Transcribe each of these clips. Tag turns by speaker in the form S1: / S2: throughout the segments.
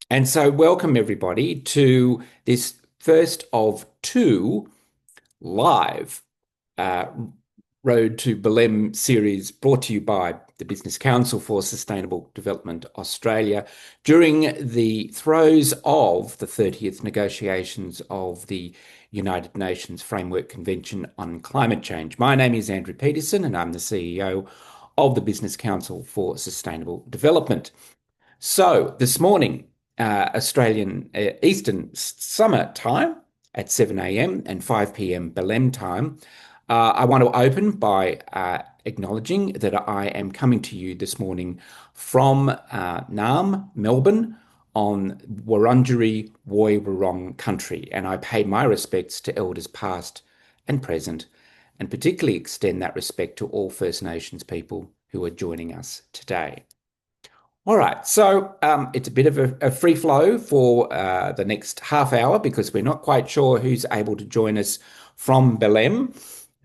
S1: And so, welcome everybody to this first of two live uh, Road to Belém series brought to you by the Business Council for Sustainable Development Australia during the throes of the 30th negotiations of the United Nations Framework Convention on Climate Change. My name is Andrew Peterson, and I'm the CEO of the Business Council for Sustainable Development. So this morning, Australian Eastern Summer Time at 7 a.m. and 5 p.m. Belém time, I want to open by acknowledging that I am coming to you this morning from Naarm, Melbourne, on Wurundjeri Woi Wurrung country, and I pay my respects to elders past and present, and particularly extend that respect to all First Nations people who are joining us today. All right, so it's a bit of a free flow for the next half hour because we're not quite sure who's able to join us from Belém.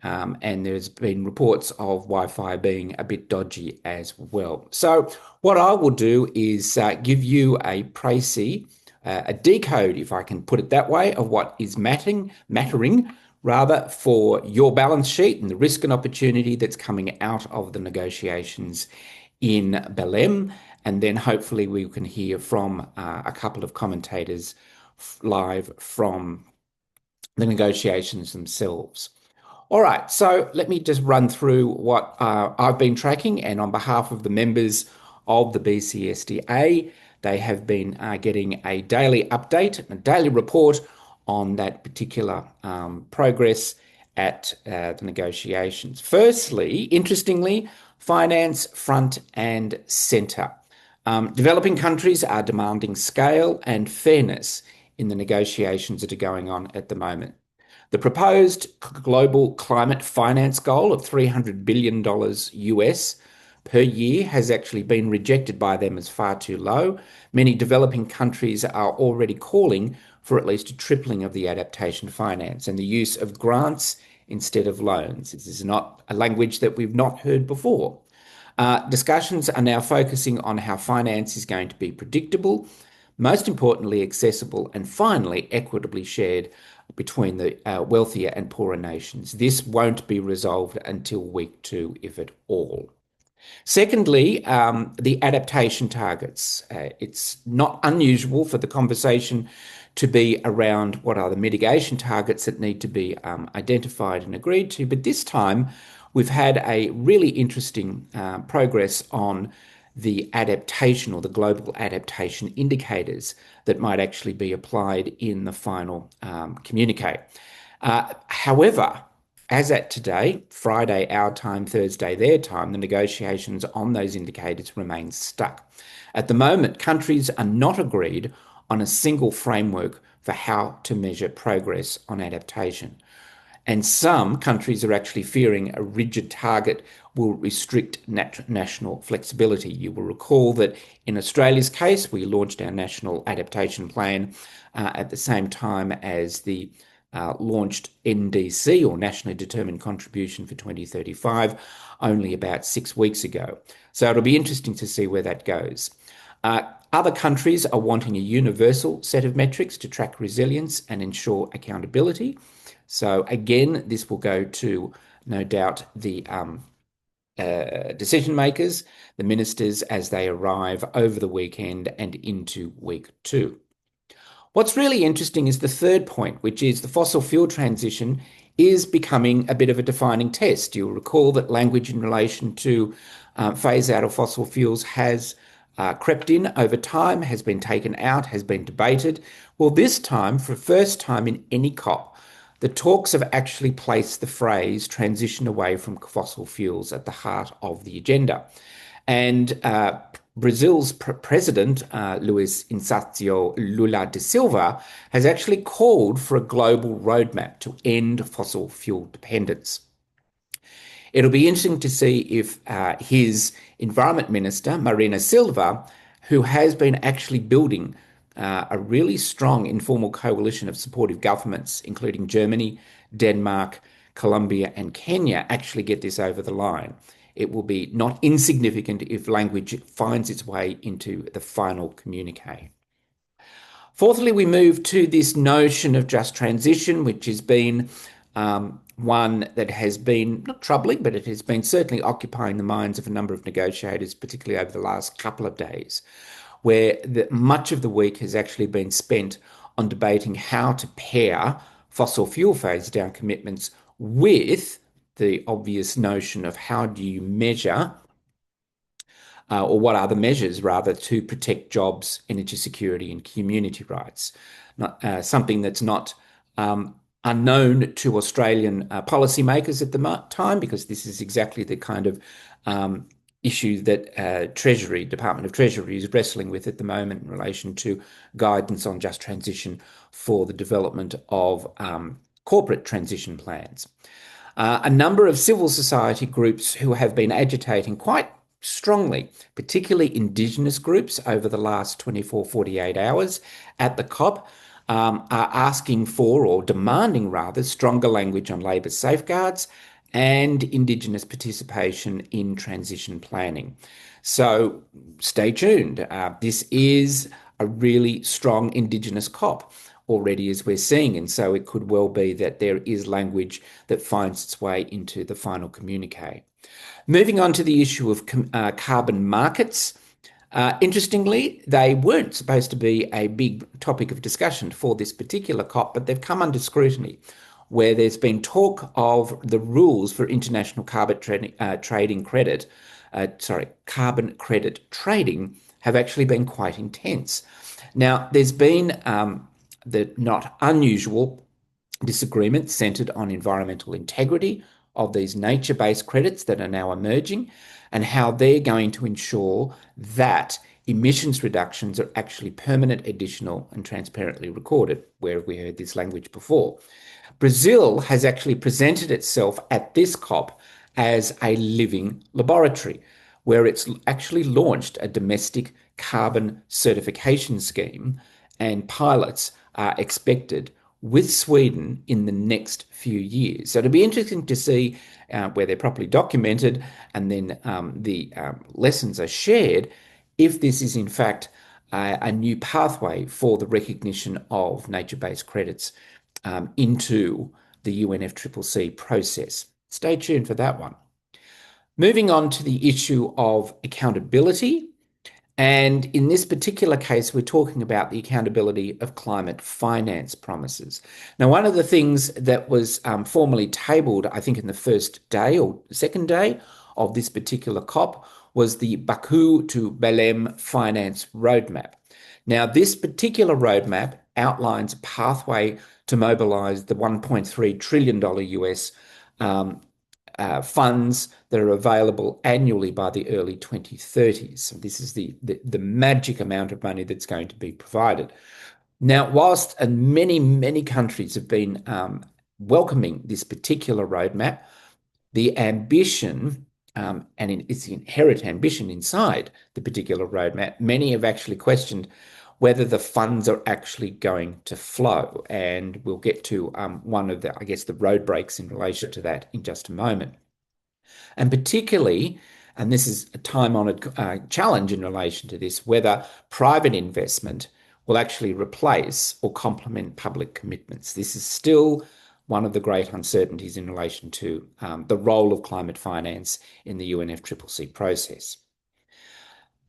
S1: And there's been reports of Wi-Fi being a bit dodgy as well. So what I will do is give you a précis, a decode, if I can put it that way, of what is mattering rather for your balance sheet and the risk and opportunity that's coming out of the negotiations in Belém. And then hopefully we can hear from a couple of commentators live from the negotiations themselves. All right, so let me just run through what I've been tracking, and on behalf of the members of the BCSDA, they have been getting a daily update, a daily report on that particular progress at the negotiations. Firstly, interestingly, finance front and centre. Developing countries are demanding scale and fairness in the negotiations that are going on at the moment. The proposed global climate finance goal of $300 billion US per year has actually been rejected by them as far too low. Many developing countries are already calling for at least a tripling of the adaptation finance and the use of grants instead of loans. This is not a language that we've not heard before. Discussions are now focusing on how finance is going to be predictable, most importantly, accessible, and finally, equitably shared between the wealthier and poorer nations. This won't be resolved until week 2, if at all. Secondly, the adaptation targets. It's not unusual for the conversation to be around what are the mitigation targets that need to be identified and agreed to, but this time we've had a really interesting progress on the adaptation or the global adaptation indicators that might actually be applied in the final communique. However, as at today, Friday our time, Thursday their time, the negotiations on those indicators remain stuck. At the moment, countries are not agreed on a single framework for how to measure progress on adaptation. And some countries are actually fearing a rigid target will restrict national flexibility. You will recall that in Australia's case, we launched our national adaptation plan at the same time as the launched NDC, or Nationally Determined Contribution for 2035, only about 6 weeks ago. So it'll be interesting to see where that goes. Other countries are wanting a universal set of metrics to track resilience and ensure accountability. So again, this will go to, no doubt, the decision makers, the ministers, as they arrive over the weekend and into week 2. What's really interesting is the third point, which is the fossil fuel transition is becoming a bit of a defining test. You'll recall that language in relation to phase out of fossil fuels has crept in over time, has been taken out, has been debated. Well, this time, for the first time in any COP, the talks have actually placed the phrase transition away from fossil fuels at the heart of the agenda. And Brazil's president, Luiz Inácio Lula da Silva, has actually called for a global roadmap to end fossil fuel dependence. It'll be interesting to see if his environment minister, Marina Silva, who has been actually building a really strong informal coalition of supportive governments, including Germany, Denmark, Colombia, and Kenya, actually get this over the line. It will be not insignificant if language finds its way into the final communique. Fourthly, we move to this notion of just transition, which has been one that has been not troubling, but it has been certainly occupying the minds of a number of negotiators, particularly over the last couple of days, where much of the week has actually been spent on debating how to pair fossil fuel phase down commitments with the obvious notion of how do you measure or what are the measures rather to protect jobs, energy security, and community rights. Something that's not unknown to Australian policymakers at the time, because this is exactly the kind of issue that Department of Treasury is wrestling with at the moment in relation to guidance on just transition for the development of corporate transition plans. A number of civil society groups who have been agitating quite strongly, particularly Indigenous groups over the last 24, 48 hours at the COP, are asking for, or demanding rather, stronger language on labour safeguards and Indigenous participation in transition planning. So stay tuned. This is a really strong Indigenous COP already, as we're seeing, and so it could well be that there is language that finds its way into the final communique. Moving on to the issue of carbon markets. Interestingly, they weren't supposed to be a big topic of discussion for this particular COP, but they've come under scrutiny, where there's been talk of the rules for international carbon carbon credit trading have actually been quite intense. Now, there's been the not unusual disagreement centred on environmental integrity of these nature-based credits that are now emerging and how they're going to ensure that emissions reductions are actually permanent, additional, and transparently recorded, where we heard this language before. Brazil has actually presented itself at this COP as a living laboratory, where it's actually launched a domestic carbon certification scheme, and pilots are expected with Sweden in the next few years. So it'll be interesting to see where they're properly documented and then the lessons are shared, if this is in fact a new pathway for the recognition of nature-based credits into the UNFCCC process. Stay tuned for that one. Moving on to the issue of accountability. And in this particular case, we're talking about the accountability of climate finance promises. Now, one of the things that was formally tabled, I think in the first day or second day of this particular COP, was the Baku to Belém finance roadmap. Now, this particular roadmap outlines a pathway to mobilise the $1.3 trillion US funds that are available annually by the early 2030s. So this is the magic amount of money that's going to be provided. Now, whilst many countries have been welcoming this particular roadmap, the ambition and it's the inherent ambition inside the particular roadmap, many have actually questioned whether the funds are actually going to flow. And we'll get to one of the, I guess, the road breaks in relation to that in just a moment. And particularly, and this is a time-honoured challenge in relation to this, whether private investment will actually replace or complement public commitments. This is still one of the great uncertainties in relation to the role of climate finance in the UNFCCC process.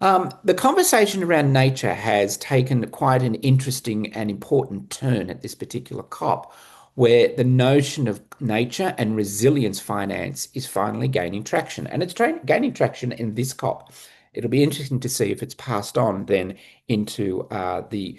S1: The conversation around nature has taken quite an interesting and important turn at this particular COP, where the notion of nature and resilience finance is finally gaining traction. And it's gaining traction in this COP. It'll be interesting to see if it's passed on then into the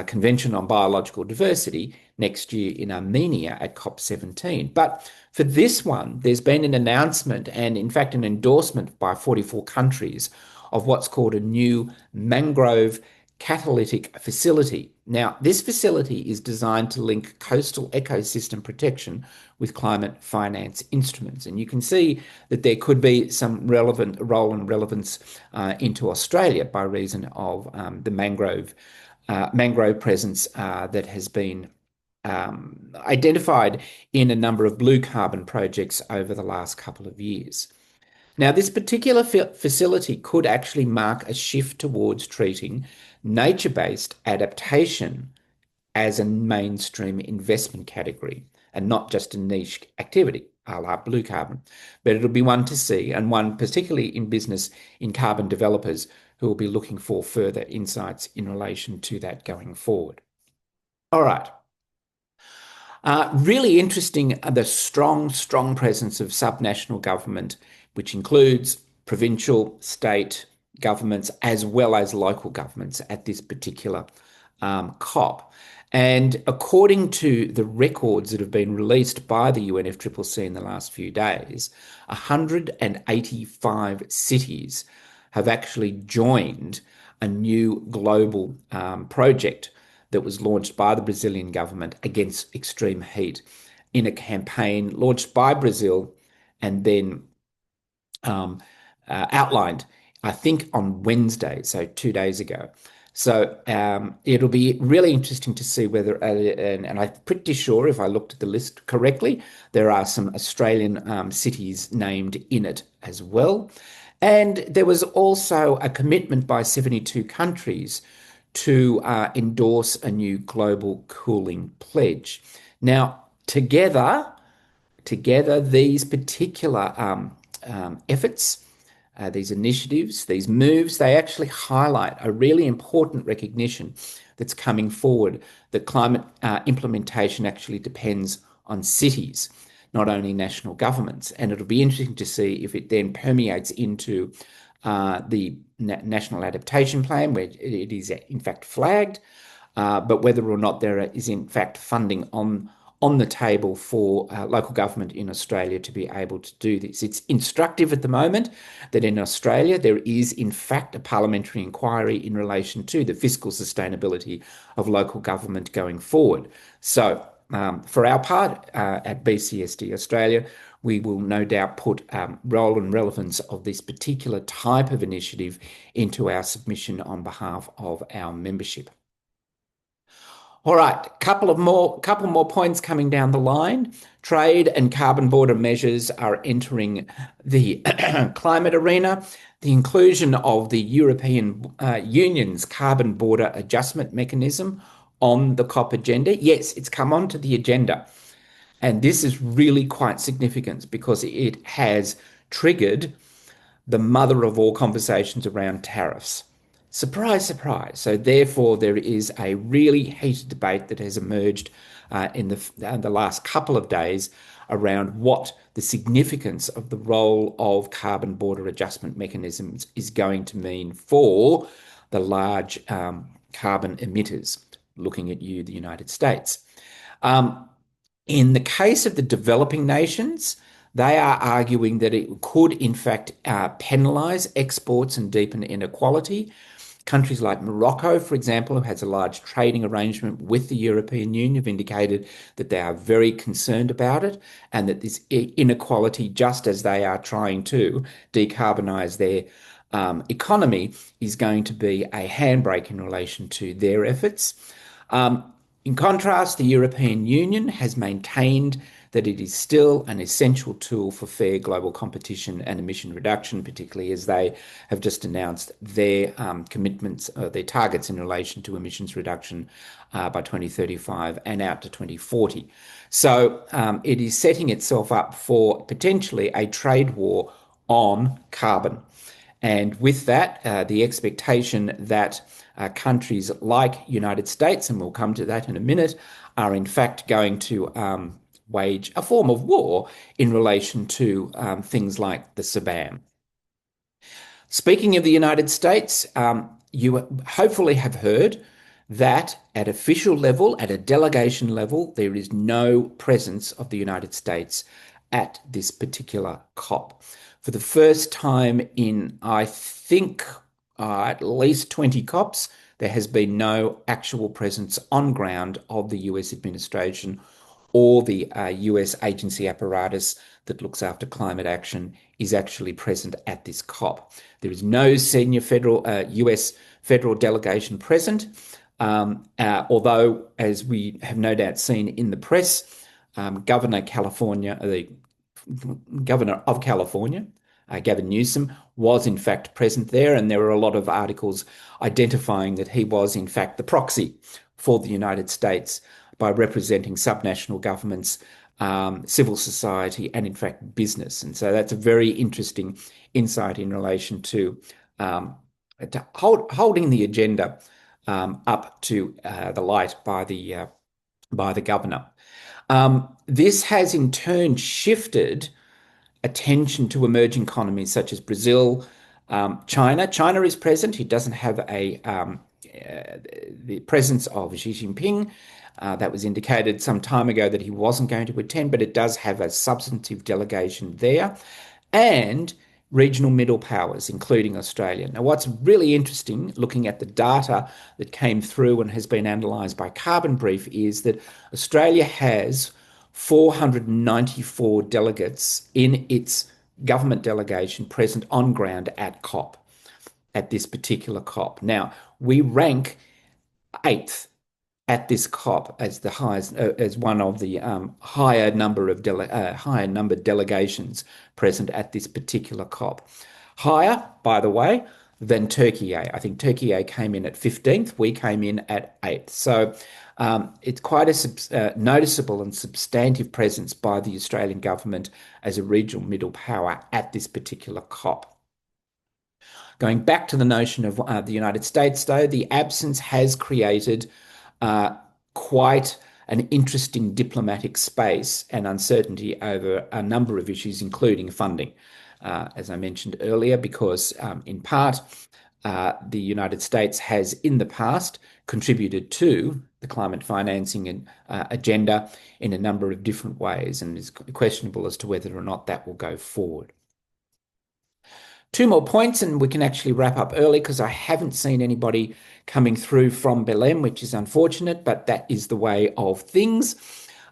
S1: Convention on Biological Diversity next year in Armenia at COP17. But for this one, there's been an announcement and, in fact, an endorsement by 44 countries of what's called a new mangrove catalytic facility. Now, this facility is designed to link coastal ecosystem protection with climate finance instruments. And you can see that there could be some relevant role and relevance into Australia by reason of the mangrove presence that has been identified in a number of blue carbon projects over the last couple of years. Now, this particular facility could actually mark a shift towards treating nature-based adaptation as a mainstream investment category and not just a niche activity, a la blue carbon. But it'll be one to see, and one particularly in business in carbon developers who will be looking for further insights in relation to that going forward. All right. Really interesting, the strong presence of subnational government, which includes provincial, state governments, as well as local governments at this particular COP. And according to the records that have been released by the UNFCCC in the last few days, 185 cities have actually joined a new global project that was launched by the Brazilian government against extreme heat in a campaign launched by Brazil and then um, outlined, I think, on Wednesday, so 2 days ago. So it'll be really interesting to see whether, and I'm pretty sure if I looked at the list correctly, there are some Australian cities named in it as well. And there was also a commitment by 72 countries to endorse a new global cooling pledge. Now, together, these particular efforts, these initiatives, these moves, they actually highlight a really important recognition that's coming forward that climate implementation actually depends on cities, not only national governments. And it'll be interesting to see if it then permeates into the National Adaptation Plan, where it is in fact flagged, but whether or not there is in fact funding on the table for local government in Australia to be able to do this. It's instructive at the moment that in Australia there is in fact a parliamentary inquiry in relation to the fiscal sustainability of local government going forward. So for our part at BCSD Australia, we will no doubt put role and relevance of this particular type of initiative into our submission on behalf of our membership. All right, couple more points coming down the line. Trade and carbon border measures are entering the climate arena. The inclusion of the European Union's carbon border adjustment mechanism on the COP agenda. Yes, it's come onto the agenda. And this is really quite significant because it has triggered the mother of all conversations around tariffs. Surprise, surprise. So therefore, there is a really heated debate that has emerged in the last couple of days around what the significance of the role of carbon border adjustment mechanisms is going to mean for the large carbon emitters, looking at you, the United States. In the case of the developing nations, they are arguing that it could, in fact, penalise exports and deepen inequality. Countries like Morocco, for example, who has a large trading arrangement with the European Union, have indicated that they are very concerned about it and that this inequality, just as they are trying to decarbonise their economy, is going to be a handbrake in relation to their efforts. In contrast, the European Union has maintained that it is still an essential tool for fair global competition and emission reduction, particularly as they have just announced their commitments, their targets in relation to emissions reduction by 2035 and out to 2040. So it is setting itself up for potentially a trade war on carbon. And with that, the expectation that countries like United States, and we'll come to that in a minute, are in fact going to wage a form of war in relation to things like the CBAM. Speaking of the United States, you hopefully have heard that at official level, at a delegation level, there is no presence of the United States at this particular COP. For the first time in, I think, at least 20 COPs, there has been no actual presence on ground of the US administration or the US agency apparatus that looks after climate action is actually present at this COP. There is no senior US federal delegation present, although, as we have no doubt seen in the press, the governor of California, Gavin Newsom, was in fact present there, and there were a lot of articles identifying that he was in fact the proxy for the United States by representing subnational governments, civil society, and in fact business. And so that's a very interesting insight in relation to holding the agenda up to the light by the governor. This has in turn shifted attention to emerging economies such as Brazil, China. China is present. He doesn't have the presence of Xi Jinping. That was indicated some time ago that he wasn't going to attend, but it does have a substantive delegation there. And regional middle powers, including Australia. Now, what's really interesting, looking at the data that came through and has been analysed by Carbon Brief, is that Australia has 494 delegates in its government delegation present on ground at COP, at this particular COP. Now, we rank 8th at this COP as the highest, as one of the higher number delegations present at this particular COP. Higher, by the way, than Turkey A. I think Turkey A came in at 15th. We came in at 8th. So it's quite a noticeable and substantive presence by the Australian government as a regional middle power at this particular COP. Going back to the notion of the United States, though, the absence has created quite an interesting diplomatic space and uncertainty over a number of issues, including funding, as I mentioned earlier, because in part, the United States has in the past contributed to the climate financing and agenda in a number of different ways, and it's questionable as to whether or not that will go forward. Two more points, and we can actually wrap up early because I haven't seen anybody coming through from Belém, which is unfortunate, but that is the way of things.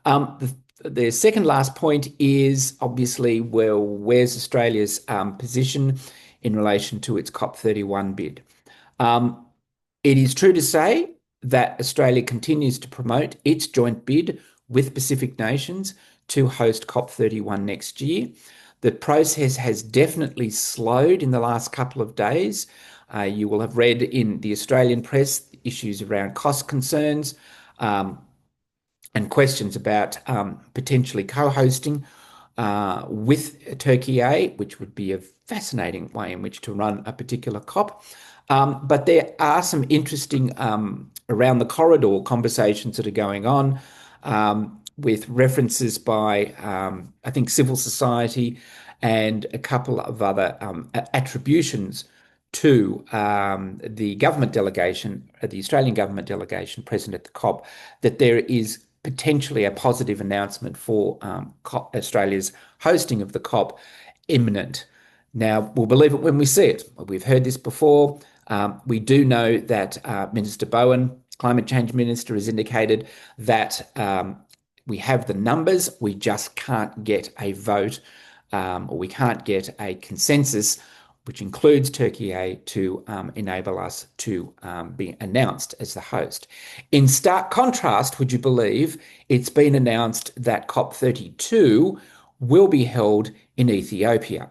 S1: The second last point is obviously, well, where's Australia's position in relation to its COP31 bid? It is true to say that Australia continues to promote its joint bid with Pacific nations to host COP31 next year. The process has definitely slowed in the last couple of days. You will have read in the Australian press issues around cost concerns and questions about potentially co-hosting with Turkey A, which would be a fascinating way in which to run a particular COP. But there are some interesting around the corridor conversations that are going on with references by, I think, civil society and a couple of other attributions to the government delegation, the Australian government delegation present at the COP, that there is potentially a positive announcement for Australia's hosting of the COP imminent. Now, we'll believe it when we see it. We've heard this before. We do know that Minister Bowen, Climate Change Minister, has indicated that we have the numbers, we just can't get a vote or we can't get a consensus, which includes Turkey A, to enable us to be announced as the host. In stark contrast, would you believe, it's been announced that COP32 will be held in Ethiopia.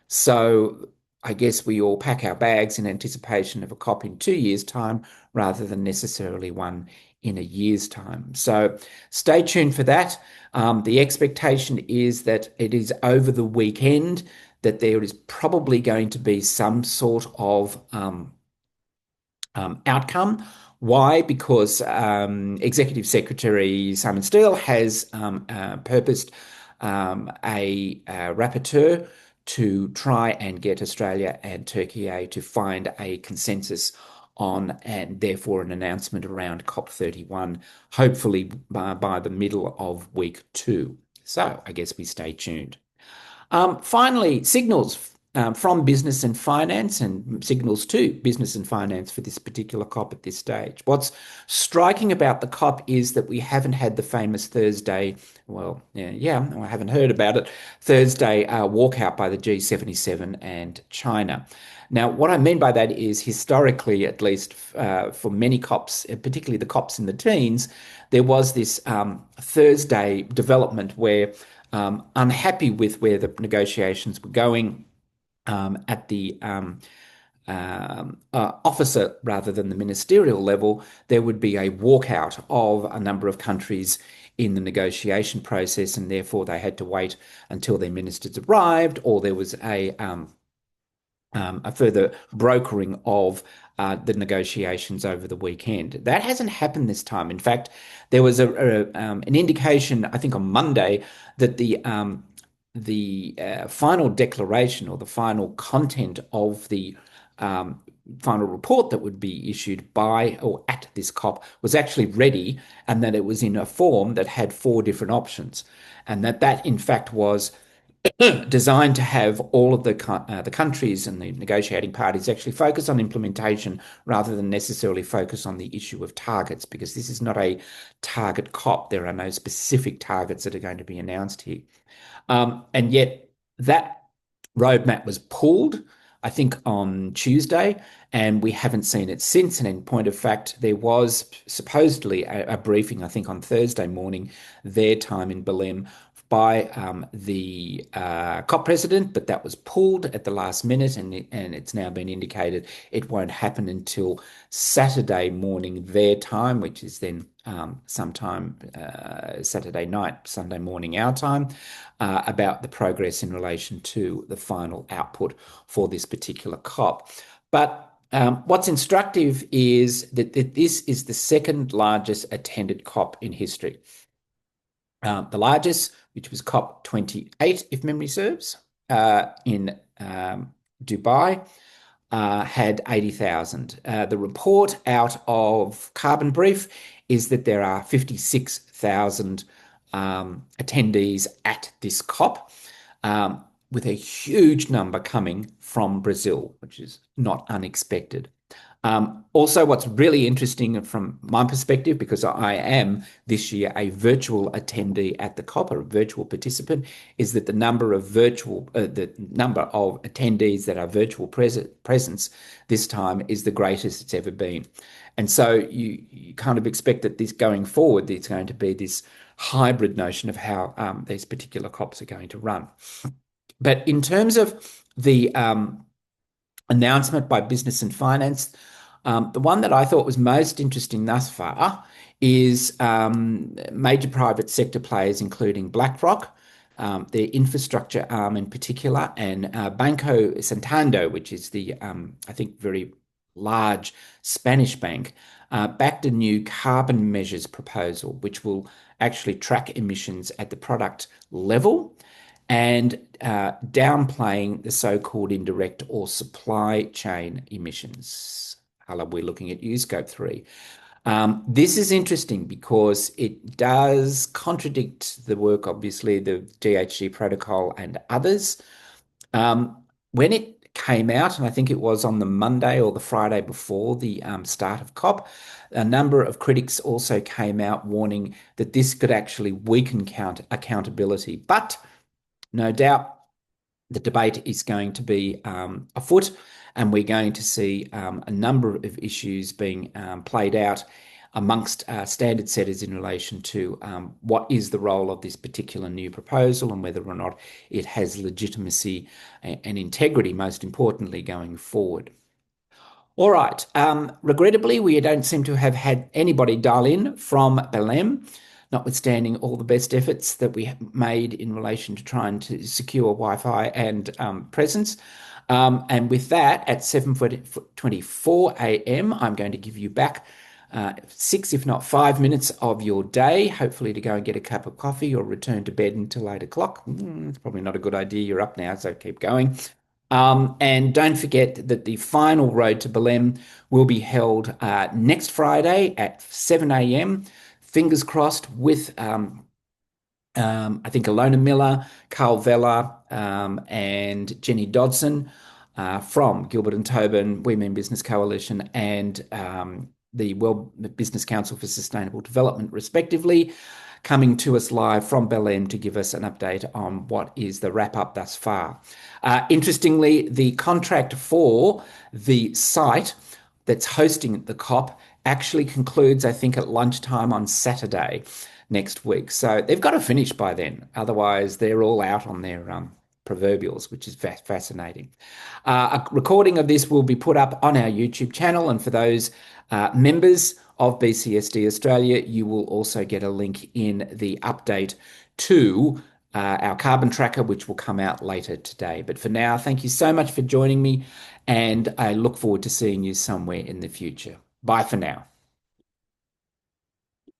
S1: So I guess we all pack our bags in anticipation of a COP in 2 years' time rather than necessarily one in a year's time. So stay tuned for that. The expectation is that it is over the weekend that there is probably going to be some sort of outcome. Why? Because Executive Secretary Simon Steele has purposed a rapporteur to try and get Australia and Turkey A to find a consensus on, and therefore an announcement around COP31, hopefully by the middle of week 2. So I guess we stay tuned. Finally, signals from business and finance, and signals to business and finance for this particular COP at this stage. What's striking about the COP is that we haven't had the famous Thursday, I haven't heard about it, Thursday walkout by the G77 and China. Now, what I mean by that is historically, at least for many COPs, particularly the COPs in the teens, there was this Thursday development where unhappy with where the negotiations were going, at the officer rather than the ministerial level, there would be a walkout of a number of countries in the negotiation process, and therefore they had to wait until their ministers arrived, or there was a further brokering of the negotiations over the weekend. That hasn't happened this time. In fact, there was an indication, I think, on Monday that the final declaration or the final content of the final report that would be issued by or at this COP was actually ready, and that it was in a form that had four different options, and that in fact was designed to have all of the countries and the negotiating parties actually focus on implementation rather than necessarily focus on the issue of targets, because this is not a target COP. There are no specific targets that are going to be announced here. And yet that roadmap was pulled, I think, on Tuesday, and we haven't seen it since. And in point of fact, there was supposedly a briefing, I think, on Thursday morning, their time in Belém, by the COP president, but that was pulled at the last minute, and it's now been indicated it won't happen until Saturday morning their time, which is then sometime Saturday night, Sunday morning our time, about the progress in relation to the final output for this particular COP. But what's instructive is that this is the second largest attended COP in history. The largest, which was COP28, if memory serves, in Dubai, had 80,000. The report out of Carbon Brief is that there are 56,000 attendees at this COP, with a huge number coming from Brazil, which is not unexpected. Also, what's really interesting from my perspective, because I am this year a virtual attendee at the COP, or a virtual participant, is that the number of attendees that are virtual presence this time is the greatest it's ever been. And so you kind of expect that this going forward, there's going to be this hybrid notion of how these particular COPs are going to run. But in terms of the announcement by Business and Finance, the one that I thought was most interesting thus far is major private sector players, including BlackRock, their infrastructure arm in particular, and Banco Santander, which is the, I think, very large Spanish bank, backed a new carbon measures proposal, which will actually track emissions at the product level and downplaying the so-called indirect or supply chain emissions. We're looking at you, Scope 3. This is interesting because it does contradict the work, obviously, the GHG protocol and others. When it came out, and I think it was on the Monday or the Friday before the start of COP, a number of critics also came out warning that this could actually weaken accountability. But no doubt the debate is going to be afoot, and we're going to see a number of issues being played out amongst standard setters in relation to what is the role of this particular new proposal and whether or not it has legitimacy and integrity, most importantly, going forward. All right. Regrettably, we don't seem to have had anybody dial in from Belém, notwithstanding all the best efforts that we made in relation to trying to secure Wi-Fi and presence. And with that, at 7:24 a.m., I'm going to give you back 6, if not 5 minutes of your day, hopefully to go and get a cup of coffee or return to bed until 8 o'clock. It's probably not a good idea. You're up now, so keep going. And don't forget that the final road to Belém will be held next Friday at 7 a.m. Fingers crossed with, I think, Alona Miller, Carl Vella, and Jenny Dodson from Gilbert and Tobin, Women Business Coalition, and the World Business Council for Sustainable Development, respectively, coming to us live from Belém to give us an update on what is the wrap-up thus far. Interestingly, the contract for the site that's hosting the COP actually concludes, I think, at lunchtime on Saturday next week. So they've got to finish by then. Otherwise, they're all out on their proverbials, which is fascinating. A recording of this will be put up on our YouTube channel, and for those members of BCSD Australia, you will also get a link in the update to our carbon tracker, which will come out later today. But for now, thank you so much for joining me, and I look forward to seeing you somewhere in the future. Bye for now.